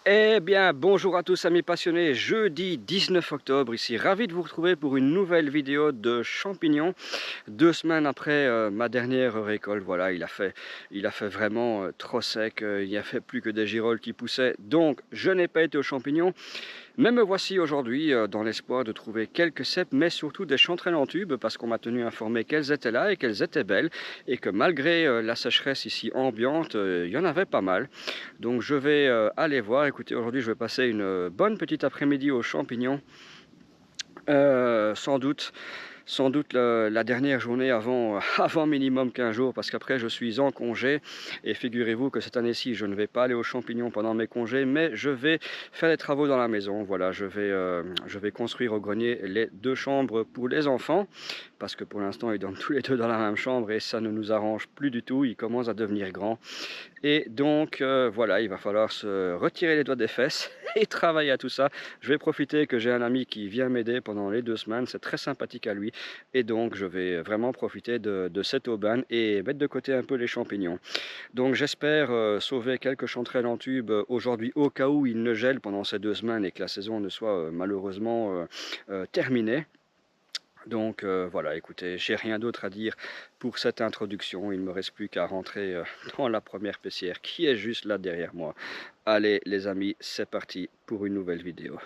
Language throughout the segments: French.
Eh bien, bonjour à tous amis passionnés, jeudi 19 octobre, ici, ravi de vous retrouver pour une nouvelle vidéo de champignons. 2 semaines après ma dernière récolte, voilà, il a fait vraiment trop sec, il n'y a fait plus que des girolles qui poussaient, donc je n'ai pas été aux champignons. Mais me voici aujourd'hui dans l'espoir de trouver quelques cèpes, mais surtout des chanterelles en tube, parce qu'on m'a tenu informé qu'elles étaient là et qu'elles étaient belles, et que malgré la sécheresse ici ambiante, il y en avait pas mal. Donc je vais aller voir. Écoutez, aujourd'hui je vais passer une bonne petite après-midi aux champignons, sans doute. La dernière journée avant minimum 15 jours, parce qu'après je suis en congé. Et figurez-vous que cette année-ci, je ne vais pas aller aux champignons pendant mes congés, mais je vais faire des travaux dans la maison. Voilà, je vais construire au grenier les 2 chambres pour les enfants, parce que pour l'instant, ils dorment tous les deux dans la même chambre et ça ne nous arrange plus du tout. Ils commencent à devenir grands. Et donc voilà, il va falloir se retirer les doigts des fesses et travailler à tout ça. Je vais profiter que j'ai un ami qui vient m'aider pendant les 2 semaines, c'est très sympathique à lui. Et donc je vais vraiment profiter de cette aubaine et mettre de côté un peu les champignons. Donc j'espère sauver quelques chanterelles en tube aujourd'hui, au cas où il ne gèle pendant ces 2 semaines et que la saison ne soit malheureusement terminée. Donc voilà, écoutez, j'ai rien d'autre à dire pour cette introduction. Il ne me reste plus qu'à rentrer dans la première pessière qui est juste là derrière moi. Allez les amis, c'est parti pour une nouvelle vidéo.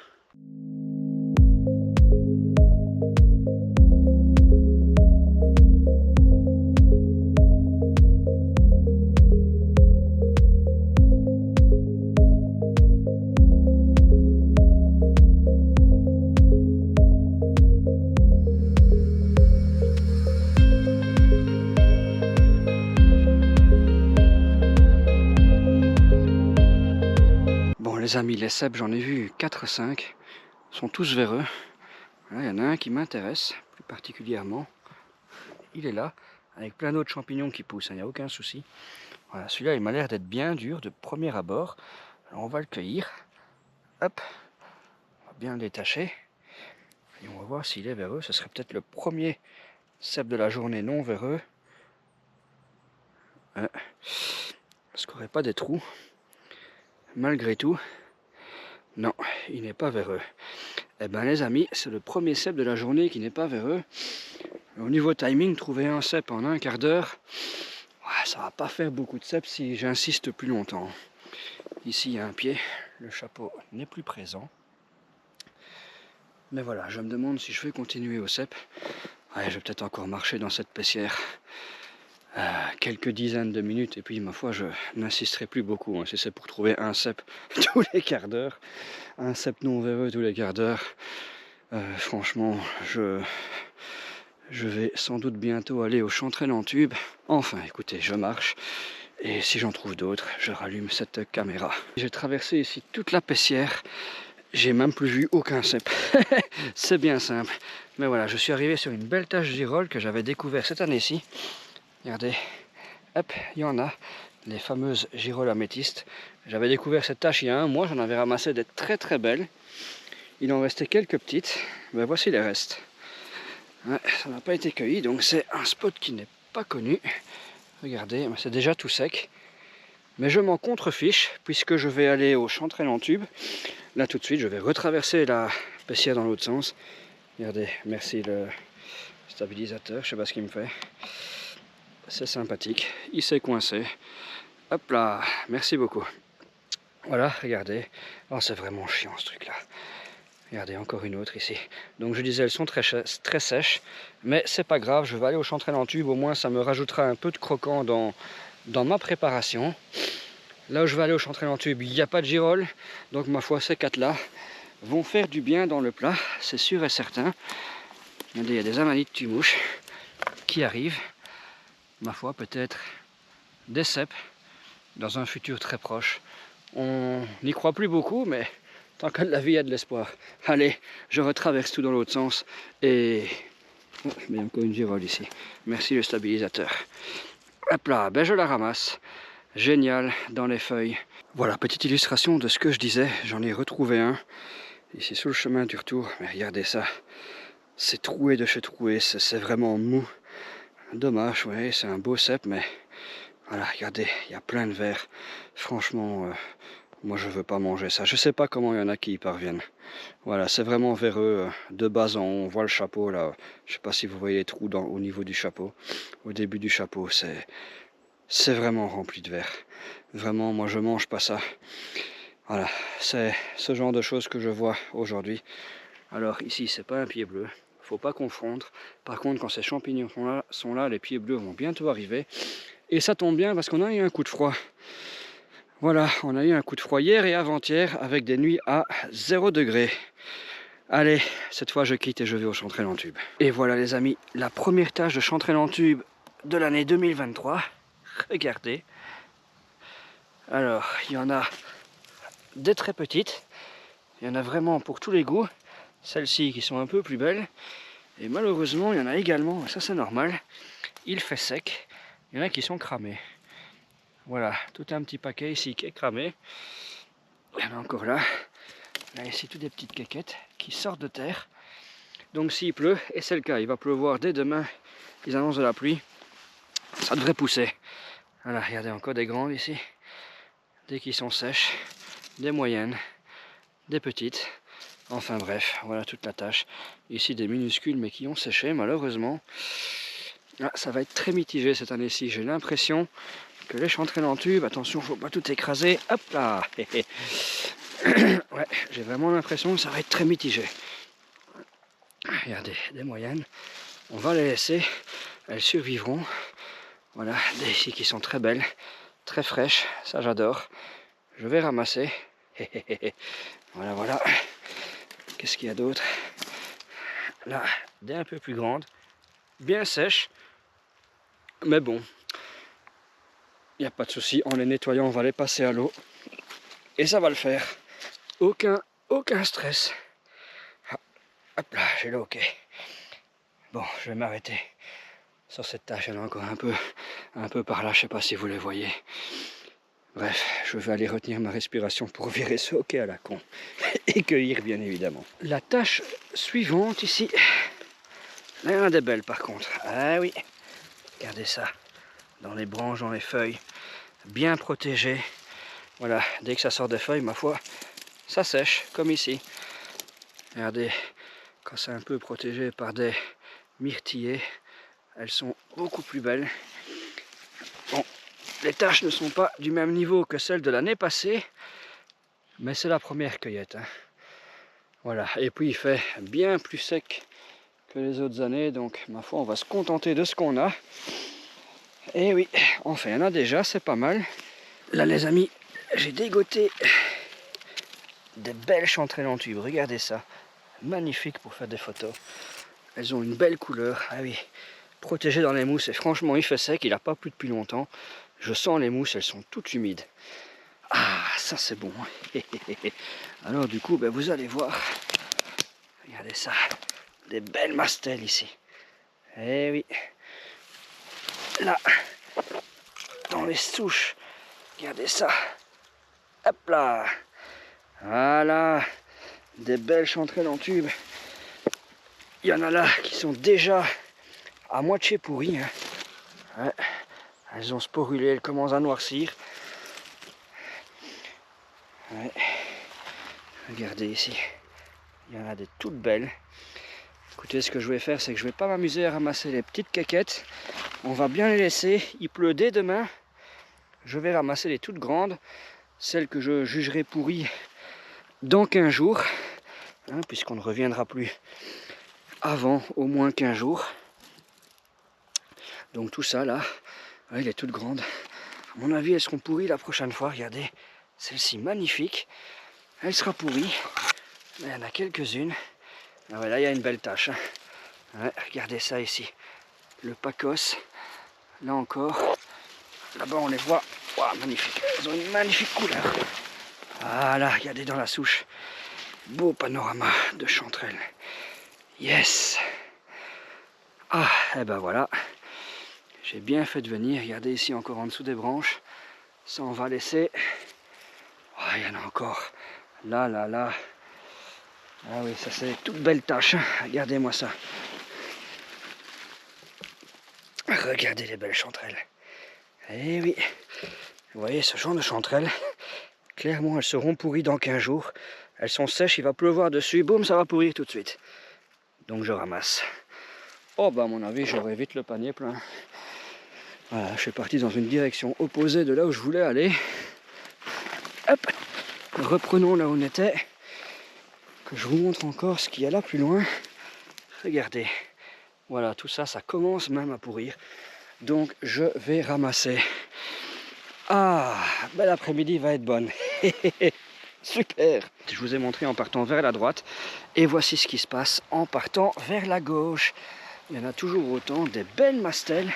Bon les amis, les cèpes, j'en ai vu 4-5, sont tous véreux. Là, il y en a un qui m'intéresse plus particulièrement. Il est là, avec plein d'autres champignons qui poussent, il n'y a aucun souci. Voilà, celui-là, il m'a l'air d'être bien dur de premier abord. Alors on va le cueillir. Hop, on va bien le détacher. Et on va voir s'il est véreux. Ce serait peut-être le premier cèpe de la journée non véreux. Parce qu'il n'y aurait pas des trous. Malgré tout, non, il n'est pas véreux. Eh bien les amis, c'est le premier cèpe de la journée qui n'est pas véreux. Au niveau timing, trouver un cèpe en un quart d'heure, ça va pas faire beaucoup de cèpes si j'insiste plus longtemps. Ici il y a un pied, le chapeau n'est plus présent. Mais voilà, je me demande si je vais continuer au cèpe. Ouais, je vais peut-être encore marcher dans cette pessière quelques dizaines de minutes et puis ma foi je n'insisterai plus beaucoup, hein. Si c'est pour trouver un cèpe tous les quarts d'heure, un cèpe non véreux tous les quarts d'heure, franchement je vais sans doute bientôt aller aux chanterelles en tube. Enfin écoutez, je marche et si j'en trouve d'autres, je rallume cette caméra. J'ai traversé ici toute la pessière, j'ai même plus vu aucun cèpe. C'est bien simple, mais voilà, je suis arrivé sur une belle tache girole que j'avais découvert cette année-ci. Regardez, hop, il y en a, les fameuses girolles améthystes. J'avais découvert cette tache il y a un mois, j'en avais ramassé des très très belles. Il en restait quelques petites, ben voici les restes. Ouais, ça n'a pas été cueilli, donc c'est un spot qui n'est pas connu. Regardez, c'est déjà tout sec. Mais je m'en contrefiche, puisque je vais aller aux chanterelles en tube. Là tout de suite, je vais retraverser la pessière dans l'autre sens. Regardez, merci le stabilisateur, je sais pas ce qu'il me fait. C'est sympathique, il s'est coincé. Hop là, merci beaucoup. Voilà, regardez. Oh, c'est vraiment chiant ce truc là. Regardez, encore une autre ici. Donc je disais, elles sont très sèches, mais c'est pas grave, je vais aller aux chanterelles en tube, au moins ça me rajoutera un peu de croquant dans ma préparation. Là où je vais aller aux chanterelles en tube, il n'y a pas de girolles, donc ma foi, ces 4-là vont faire du bien dans le plat, c'est sûr et certain. Regardez, il y a des amanites tue-mouches qui arrivent. Ma foi, peut-être des cèpes dans un futur très proche. On n'y croit plus beaucoup, mais tant qu'à la vie, il y a de l'espoir. Allez, je retraverse tout dans l'autre sens et... Oh, je mets encore une girole ici. Merci le stabilisateur. Hop là, ben je la ramasse. Génial, dans les feuilles. Voilà, petite illustration de ce que je disais. J'en ai retrouvé un ici sur le chemin du retour. Mais regardez ça. C'est troué de chez troué, c'est vraiment mou. Dommage, ouais, c'est un beau cèpe, mais voilà, regardez, il y a plein de vers. Franchement, Moi, je veux pas manger ça. Je sais pas comment il y en a qui y parviennent. Voilà, c'est vraiment véreux de bas en haut. On voit le chapeau là. Je sais pas si vous voyez les trous au niveau du chapeau. Au début du chapeau, c'est vraiment rempli de verre. Vraiment, moi, je mange pas ça. Voilà, c'est ce genre de choses que je vois aujourd'hui. Alors ici, c'est pas un pied bleu. Faut pas confondre. Par contre, quand ces champignons sont là, les pieds bleus vont bientôt arriver. Et ça tombe bien parce qu'on a eu un coup de froid. Voilà, on a eu un coup de froid hier et avant-hier avec des nuits à 0 degré. Allez, cette fois je quitte et je vais au Chanterelle en tube. Et voilà les amis, la première tâche de Chanterelle en tube de l'année 2023. Regardez. Alors, il y en a des très petites. Il y en a vraiment pour tous les goûts. Celles-ci qui sont un peu plus belles. Et malheureusement, il y en a également, ça c'est normal, il fait sec. Il y en a qui sont cramés. Voilà, tout un petit paquet ici qui est cramé. Il y en a encore là. Là ici, toutes des petites caquettes qui sortent de terre. Donc s'il pleut, et c'est le cas, il va pleuvoir dès demain, ils annoncent de la pluie, ça devrait pousser. Voilà, regardez encore des grandes ici. Dès qu'ils sont sèches, des moyennes, des petites. Enfin bref, voilà toute la tâche. Ici des minuscules mais qui ont séché malheureusement. Ah, ça va être très mitigé cette année-ci. J'ai l'impression que les chanterelles en tube, attention, faut pas tout écraser. Hop là. Ouais, j'ai vraiment l'impression que ça va être très mitigé. Regardez, des moyennes. On va les laisser. Elles survivront. Voilà, des ici qui sont très belles, très fraîches. Ça j'adore. Je vais ramasser. Voilà, voilà. Qu'est-ce qu'il y a d'autre? Là, des un peu plus grandes. Bien sèches. Mais bon, il n'y a pas de souci, en les nettoyant, on va les passer à l'eau. Et ça va le faire. Aucun stress. Ah, hop là, j'ai le ok. Bon, je vais m'arrêter sur cette tâche. Il y en a encore un peu par là, je ne sais pas si vous les voyez. Bref, je vais aller retenir ma respiration pour virer ce hockey à la con. Et cueillir, bien évidemment. La tâche suivante ici. Là, il y en a des belles par contre. Ah oui, regardez ça. Dans les branches, dans les feuilles. Bien protégé. Voilà, dès que ça sort des feuilles, ma foi, ça sèche, comme ici. Regardez, quand c'est un peu protégé par des myrtillers, elles sont beaucoup plus belles. Bon, les taches ne sont pas du même niveau que celles de l'année passée, mais c'est la première cueillette. Hein. Voilà, et puis il fait bien plus sec que les autres années, donc ma foi, on va se contenter de ce qu'on a. Et oui, enfin, il y en a déjà, c'est pas mal. Là, les amis, j'ai dégoté des belles chanterelles en tube, regardez ça. Magnifique pour faire des photos. Elles ont une belle couleur. Ah oui, protégées dans les mousses. Et franchement, il fait sec, il n'a pas plu depuis longtemps. Je sens les mousses, elles sont toutes humides. Ah, ça c'est bon. Alors du coup, ben, vous allez voir. Regardez ça. Des belles mastelles ici. Eh oui. Là, dans les souches. Regardez ça. Hop là. Voilà. Des belles chanterelles en tube. Il y en a là qui sont déjà à moitié pourries. Hein. Ouais. Elles ont sporulé, elles commencent à noircir. Ouais. Regardez ici. Il y en a des toutes belles. Écoutez, ce que je vais faire, c'est que je ne vais pas m'amuser à ramasser les petites caquettes. On va bien les laisser. Il pleut dès demain. Je vais ramasser les toutes grandes. Celles que je jugerai pourries dans 15 jours. Hein, puisqu'on ne reviendra plus avant au moins 15 jours. Donc tout ça là, ouais, il est toute grande. À mon avis, elles seront pourries la prochaine fois. Regardez, celle-ci magnifique. Elle sera pourrie. Mais il y en a quelques-unes. Ah ouais, là, il y a une belle tache. Hein. Ouais, regardez ça ici. Le pacos. Là encore. Là-bas, on les voit. Wow, magnifique. Elles ont une magnifique couleur. Voilà, regardez dans la souche. Beau panorama de chanterelles. Yes. Ah, et ben voilà. J'ai bien fait de venir. Regardez ici encore en dessous des branches. Ça, on va laisser. Oh, il y en a encore. Là, là, là. Ah oui, ça c'est toute belle tâche. Regardez-moi ça. Regardez les belles chanterelles. Eh oui. Vous voyez ce genre de chanterelles. Clairement, elles seront pourries dans 15 jours. Elles sont sèches, il va pleuvoir dessus, boum, ça va pourrir tout de suite. Donc je ramasse. Oh bah à mon avis, j'aurai vite le panier plein. Voilà, je suis parti dans une direction opposée de là où je voulais aller. Hop, reprenons là où on était. Que je vous montre encore ce qu'il y a là plus loin. Regardez. Voilà, tout ça, ça commence même à pourrir. Donc je vais ramasser. Ah, ben l'après-midi va être bonne. Super. Je vous ai montré en partant vers la droite. Et voici ce qui se passe en partant vers la gauche. Il y en a toujours autant, des belles mastelles.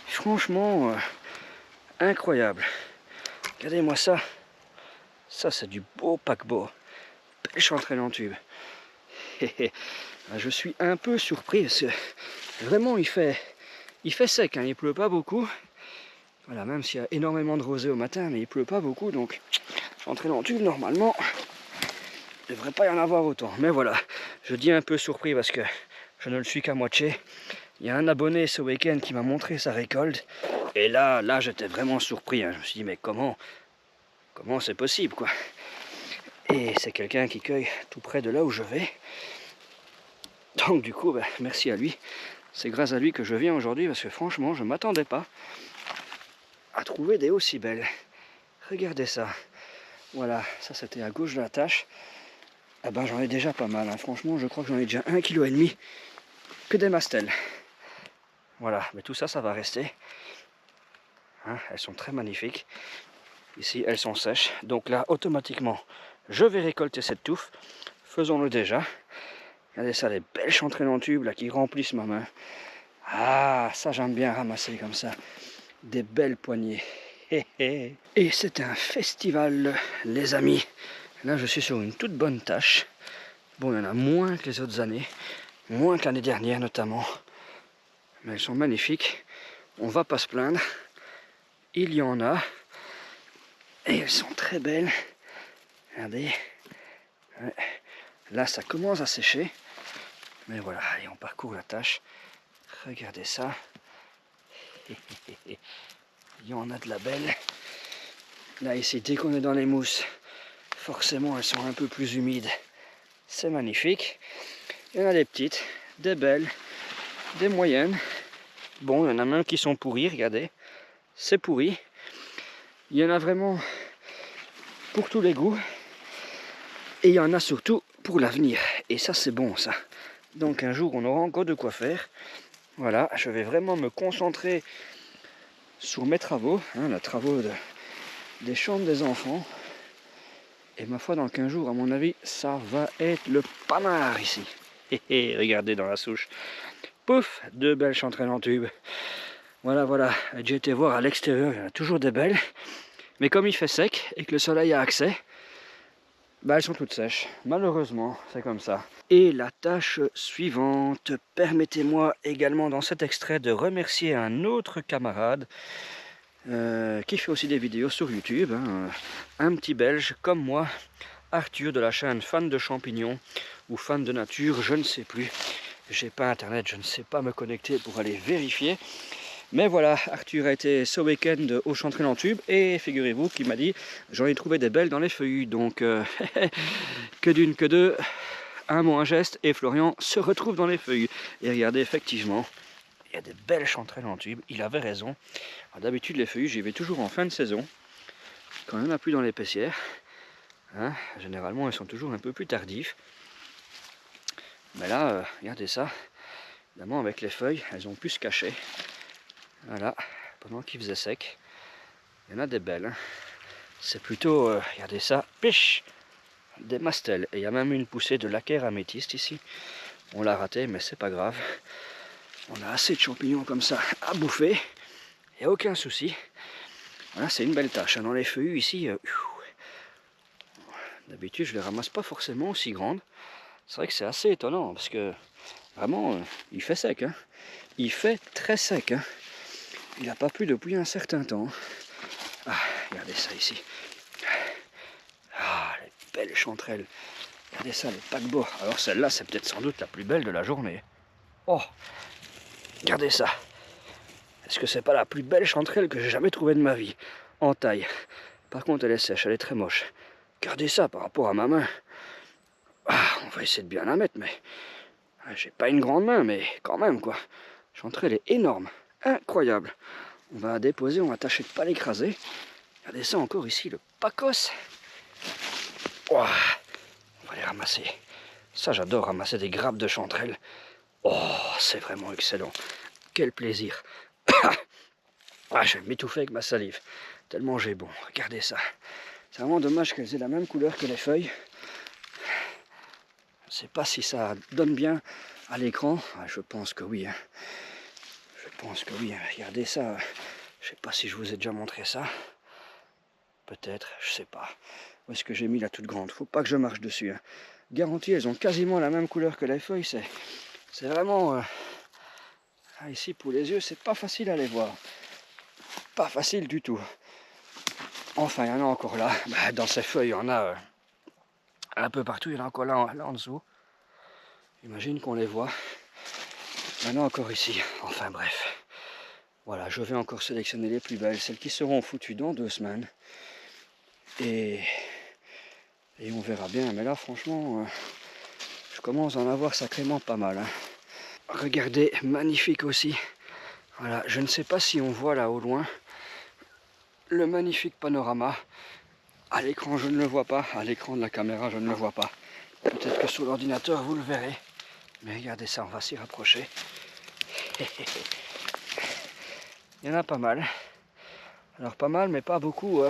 Franchement, incroyable. Regardez-moi ça. Ça, c'est du beau paquebot. Belle chanterelle en tube. Je suis un peu surpris parce que vraiment il fait sec, hein, il pleut pas beaucoup. Voilà, même s'il y a énormément de rosée au matin, mais il pleut pas beaucoup, donc chanterelle en tube normalement il ne devrait pas y en avoir autant. Mais voilà, je dis un peu surpris parce que je ne le suis qu'à moitié. Il y a un abonné ce week-end qui m'a montré sa récolte. Et là j'étais vraiment surpris. Hein. Je me suis dit, mais comment c'est possible, quoi. Et c'est quelqu'un qui cueille tout près de là où je vais. Donc du coup, merci à lui. C'est grâce à lui que je viens aujourd'hui parce que franchement, je ne m'attendais pas à trouver des aussi belles. Regardez ça. Voilà, ça c'était à gauche de la tâche. Ah ben j'en ai déjà pas mal. Hein. Franchement, je crois que j'en ai déjà 1,5 kg que des mastelles. Voilà, mais tout ça, ça va rester. Hein, elles sont très magnifiques. Ici, elles sont sèches. Donc là, automatiquement, je vais récolter cette touffe. Faisons-le déjà. Regardez ça, les belles chanterelles en tube là, qui remplissent ma main. Ah, ça j'aime bien ramasser comme ça. Des belles poignées. Et c'est un festival, les amis. Là, je suis sur une toute bonne tâche. Bon, il y en a moins que les autres années. Moins que l'année dernière notamment. Mais elles sont magnifiques. On va pas se plaindre. Il y en a. Et elles sont très belles. Regardez. Ouais. Là, ça commence à sécher. Mais voilà, allez, on parcourt la tâche. Regardez ça. Il y en a de la belle. Là, ici, dès qu'on est dans les mousses, forcément, elles sont un peu plus humides. C'est magnifique. Il y en a des petites, des belles, des moyennes. Bon, il y en a même qui sont pourries, regardez. C'est pourri. Il y en a vraiment pour tous les goûts. Et il y en a surtout pour l'avenir. Et ça, c'est bon, ça. Donc un jour, on aura encore de quoi faire. Voilà, je vais vraiment me concentrer sur mes travaux, hein, les travaux des chambres des enfants. Et ma foi, dans 15 jours, à mon avis, ça va être le panard ici. Et regardez dans la souche. Pouf, 2 belles chanterelles en tube. Voilà. J'ai été voir à l'extérieur, il y en a toujours des belles. Mais comme il fait sec et que le soleil a accès, elles sont toutes sèches. Malheureusement, c'est comme ça. Et la tâche suivante, permettez-moi également dans cet extrait de remercier un autre camarade qui fait aussi des vidéos sur YouTube, hein, un petit belge comme moi, Arthur de la chaîne Fan de champignons ou Fan de nature, je ne sais plus. J'ai pas internet, je ne sais pas me connecter pour aller vérifier. Mais voilà, Arthur a été ce week-end au chanterelle en tube et figurez-vous qu'il m'a dit j'en ai trouvé des belles dans les feuillus. Donc que d'une, que deux, un mot, un geste et Florian se retrouve dans les feuillus. Et regardez, effectivement, il y a des belles chanterelles en tube, il avait raison. D'habitude les feuillus, j'y vais toujours en fin de saison, quand il n'y en a plus dans les paissières. Hein, généralement, ils sont toujours un peu plus tardifs. Mais là, regardez ça. Évidemment, avec les feuilles, elles ont pu se cacher. Voilà, pendant qu'il faisait sec. Il y en a des belles. Hein. C'est plutôt, regardez ça, piche, des mastelles. Et il y a même une poussée de laquaire améthyste ici. On l'a raté, mais c'est pas grave. On a assez de champignons comme ça à bouffer. Il n'y a aucun souci. Voilà, c'est une belle tâche. Hein. Dans les feuillus ici, d'habitude, je les ramasse pas forcément aussi grandes. C'est vrai que c'est assez étonnant parce que vraiment, il fait sec. Hein. Il fait très sec. Hein. Il n'a pas plu depuis un certain temps. Ah, regardez ça ici. Ah, les belles chanterelles. Regardez ça, les paquebots. Alors celle-là, c'est peut-être sans doute la plus belle de la journée. Oh, regardez ça. Est-ce que c'est pas la plus belle chanterelle que j'ai jamais trouvée de ma vie? En taille. Par contre, elle est sèche, elle est très moche. Regardez ça par rapport à ma main. Ah, on va essayer de bien la mettre, mais j'ai pas une grande main, mais quand même quoi. Chanterelle est énorme, incroyable. On va la déposer, on va tâcher de pas l'écraser. Regardez ça encore ici, le pacos. Ouah, on va les ramasser. Ça, j'adore ramasser des grappes de chanterelle. Oh, c'est vraiment excellent. Quel plaisir. Ah, je vais m'étouffer avec ma salive. Tellement j'ai bon. Regardez ça. C'est vraiment dommage qu'elles aient la même couleur que les feuilles. Je ne sais pas si ça donne bien à l'écran. Ah, je pense que oui. Hein. Je pense que oui. Hein. Regardez ça. Je ne sais pas si je vous ai déjà montré ça. Peut-être, je sais pas. Où est-ce que j'ai mis la toute grande? Faut pas que je marche dessus. Hein. Garantie, elles ont quasiment la même couleur que les feuilles. C'est vraiment... Ah, ici, pour les yeux, c'est pas facile à les voir. Pas facile du tout. Enfin, il y en a encore là. Bah, dans ces feuilles, il y en a un peu partout. Il y en a encore là en dessous. J'imagine qu'on les voit. Il y en a encore ici. Enfin, bref. Voilà, je vais encore sélectionner les plus belles. Celles qui seront foutues dans 2 semaines. Et on verra bien. Mais là, franchement, je commence à en avoir sacrément pas mal. Hein. Regardez, magnifique aussi. Voilà, je ne sais pas si on voit là au loin le magnifique panorama. À l'écran, je ne le vois pas. À l'écran de la caméra, je ne le vois pas. Peut-être que sur l'ordinateur, vous le verrez. Mais regardez ça, on va s'y rapprocher. Il y en a pas mal. Alors pas mal, mais pas beaucoup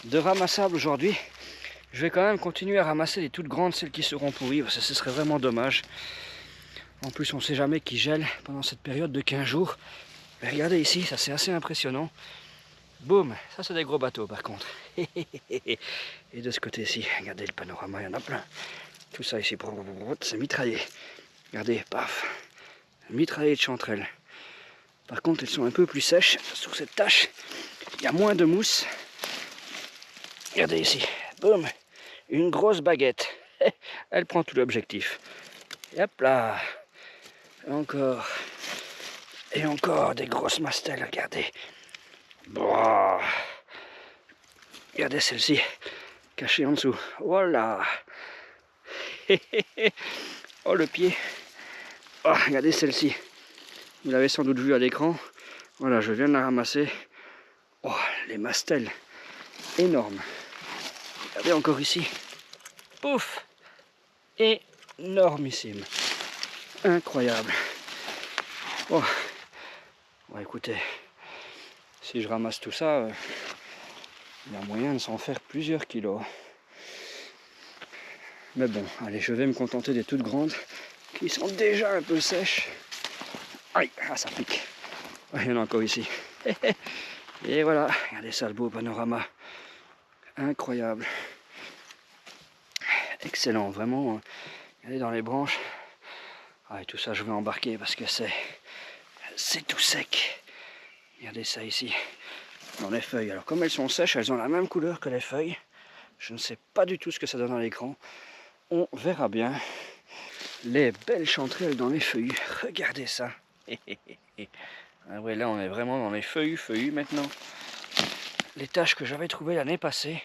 de ramassables aujourd'hui. Je vais quand même continuer à ramasser les toutes grandes, celles qui seront pourries, parce que ce serait vraiment dommage. En plus, on ne sait jamais qui gèle pendant cette période de 15 jours. Mais regardez ici, ça c'est assez impressionnant. Boum, ça c'est des gros bateaux par contre. Et de ce côté-ci, regardez le panorama, il y en a plein. Tout ça ici, c'est mitraillé. Regardez, paf, mitraillé de chanterelles. Par contre, elles sont un peu plus sèches sur cette tache. Il y a moins de mousse. Regardez ici, boum, une grosse baguette. Elle prend tout l'objectif. Et hop là, encore. Et encore des grosses mastelles, regardez. Boah. Regardez celle-ci, cachée en dessous. Voilà. Oh le pied. Oh, regardez celle-ci. Vous l'avez sans doute vu à l'écran. Voilà, je viens de la ramasser. Oh, les mastelles. Énormes. Regardez encore ici. Pouf. Énormissime. Incroyable. Oh. Bon, écoutez, si je ramasse tout ça, il y a moyen de s'en faire plusieurs kilos. Mais bon, allez, je vais me contenter des toutes grandes qui sont déjà un peu sèches. Aïe, ah, ça pique. Oh, il y en a encore ici. Et voilà, regardez ça, le beau panorama. Incroyable. Excellent, vraiment. Regardez dans les branches. Ah, et tout ça, je vais embarquer parce que c'est tout sec. Regardez ça ici, dans les feuilles. Alors, comme elles sont sèches, elles ont la même couleur que les feuilles. Je ne sais pas du tout ce que ça donne à l'écran. On verra bien. Les belles chanterelles dans les feuillus. Regardez ça. Ah ouais, là, on est vraiment dans les feuillus maintenant. Les tâches que j'avais trouvées l'année passée.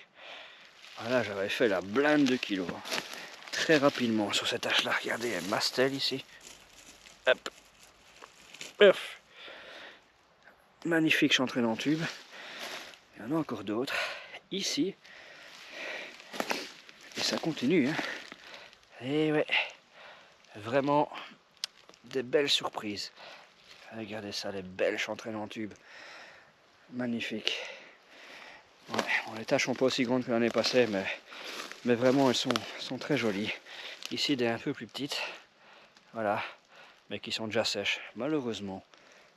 Voilà, j'avais fait la blinde de kilos. Très rapidement sur cette tâche-là. Regardez, un mastel ici. Hop. Ouf. Magnifique chanterelle en tube. Il y en a encore d'autres. Ici. Et ça continue. Hein. Et ouais. Vraiment des belles surprises. Regardez ça, les belles chanterelles en tube. Magnifique. Ouais, bon, les taches sont pas aussi grandes que l'année passée, mais vraiment elles sont très jolies. Ici des un peu plus petites. Voilà. Mais qui sont déjà sèches. Malheureusement,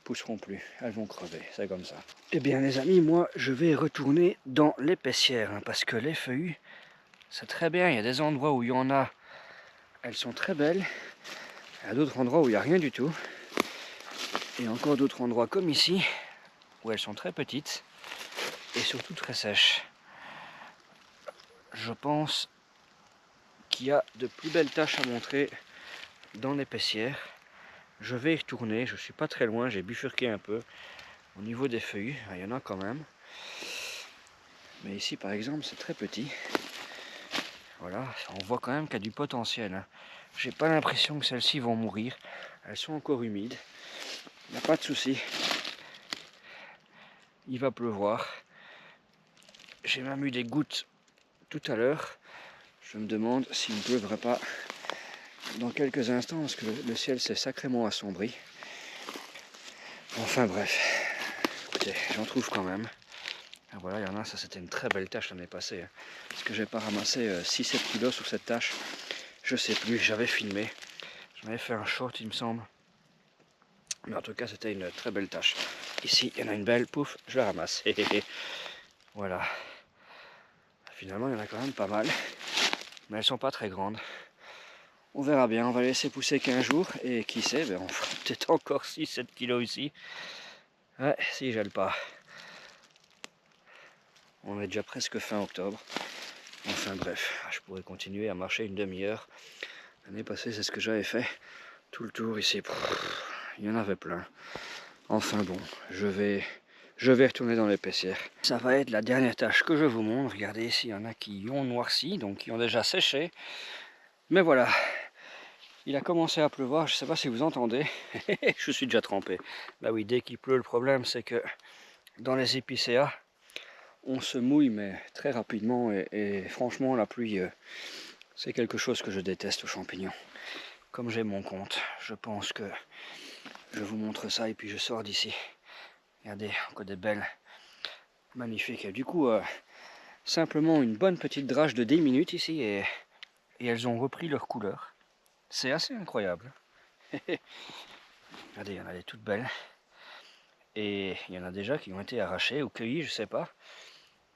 pousseront plus. Elles vont crever. C'est comme ça. Eh bien les amis, moi je vais retourner dans l'épaissière. Hein, parce que les feuilles, c'est très bien. Il y a des endroits où il y en a. Elles sont très belles. Il y a d'autres endroits où il n'y a rien du tout. Et encore d'autres endroits comme ici, où elles sont très petites. Et surtout très sèches. Je pense qu'il y a de plus belles tâches à montrer dans l'épaissière. Je vais y retourner, je suis pas très loin, j'ai bifurqué un peu au niveau des feuilles, il y en a quand même. Mais ici par exemple c'est très petit. Voilà, on voit quand même qu'il y a du potentiel. Hein. J'ai pas l'impression que celles-ci vont mourir. Elles sont encore humides. Il n'y a pas de souci. Il va pleuvoir. J'ai même eu des gouttes tout à l'heure. Je me demande s'il ne pleuvrait pas dans quelques instants parce que le ciel s'est sacrément assombri. Enfin bref, écoutez, j'en trouve quand même. Ah, voilà, il y en a, ça c'était une très belle tâche l'année passée. Hein. Parce que j'ai pas ramassé 6-7 kilos sur cette tâche. Je sais plus, j'avais filmé. J'en avais fait un short il me semble. Mais en tout cas c'était une très belle tâche. Ici il y en a une belle, pouf, je la ramasse. Voilà. Finalement il y en a quand même pas mal. Mais elles sont pas très grandes. On verra bien, on va laisser pousser 15 jours. Et qui sait, ben on fera peut-être encore 6-7 kilos ici. Ouais, si gèle pas. On est déjà presque fin octobre. Enfin bref, je pourrais continuer à marcher une demi-heure. L'année passée, c'est ce que j'avais fait. Tout le tour ici. Il y en avait plein. Enfin bon, je vais retourner dans les paissières. Ça va être la dernière tâche que je vous montre. Regardez ici, il y en a qui ont noirci, donc qui ont déjà séché. Mais voilà, il a commencé à pleuvoir. Je ne sais pas si vous entendez. Je suis déjà trempé. Bah oui, dès qu'il pleut, le problème c'est que dans les épicéas, on se mouille mais très rapidement et franchement la pluie c'est quelque chose que je déteste aux champignons. Comme j'ai mon compte, je pense que je vous montre ça et puis je sors d'ici. Regardez, encore des belles, magnifiques. Et du coup, simplement une bonne petite drache de 10 minutes ici et elles ont repris leur couleur. C'est assez incroyable. Regardez, il y en a des toutes belles. Et il y en a déjà qui ont été arrachées ou cueillies, je sais pas.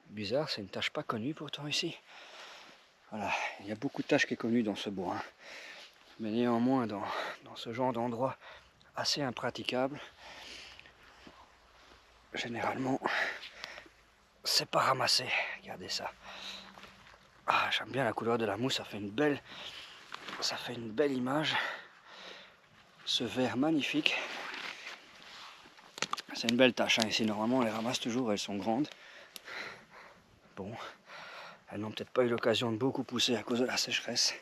Bizarre, c'est une tâche pas connue pourtant ici. Voilà, il y a beaucoup de tâches qui est connue dans ce bois. Hein. Mais néanmoins, dans ce genre d'endroit assez impraticable, généralement, c'est pas ramassé. Regardez ça. Ah, j'aime bien la couleur de la mousse, ça fait une belle image. Ce vert magnifique. C'est une belle tâche. Hein. Ici, normalement, on les ramasse toujours, elles sont grandes. Bon, elles n'ont peut-être pas eu l'occasion de beaucoup pousser à cause de la sécheresse.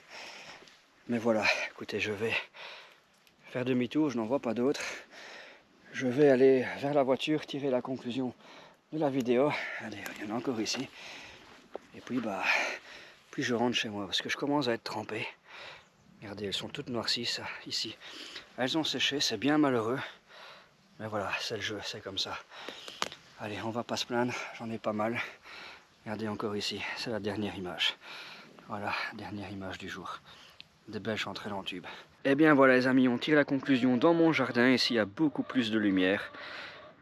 Mais voilà, écoutez, je vais faire demi-tour, je n'en vois pas d'autres. Je vais aller vers la voiture, tirer la conclusion de la vidéo. Allez, il y en a encore ici. Et puis, puis je rentre chez moi parce que je commence à être trempé. Regardez, elles sont toutes noircies, ça, ici. Elles ont séché, c'est bien malheureux. Mais voilà, c'est le jeu, c'est comme ça. Allez, on va pas se plaindre, j'en ai pas mal. Regardez encore ici, c'est la dernière image. Voilà, dernière image du jour. Des belles chanterelles en tube. Et bien voilà les amis, on tire la conclusion dans mon jardin. Ici, il y a beaucoup plus de lumière.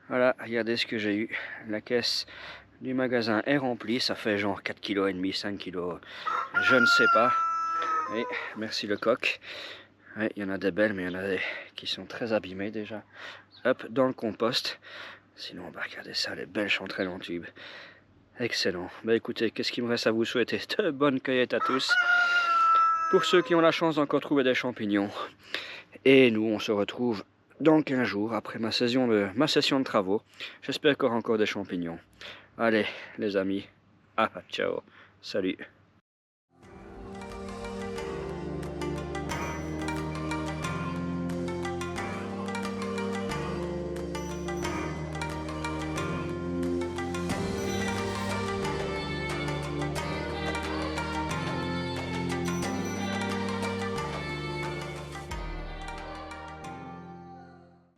Voilà, regardez ce que j'ai eu. La caisse du magasin est remplie, ça fait genre 4,5 kg, 5 kg, je ne sais pas. Et merci le coq. Ouais, il y en a des belles, mais il y en a des qui sont très abîmées déjà. Hop, dans le compost. Sinon, regardez ça, les belles chanterelles en tube. Excellent. Écoutez, qu'est-ce qu'il me reste à vous souhaiter? De bonnes cueillettes à tous. Pour ceux qui ont la chance d'encore trouver des champignons. Et nous, on se retrouve dans 15 jours après ma session de travaux. J'espère qu'il y aura encore des champignons. Allez, les amis. Ah, ciao. Salut.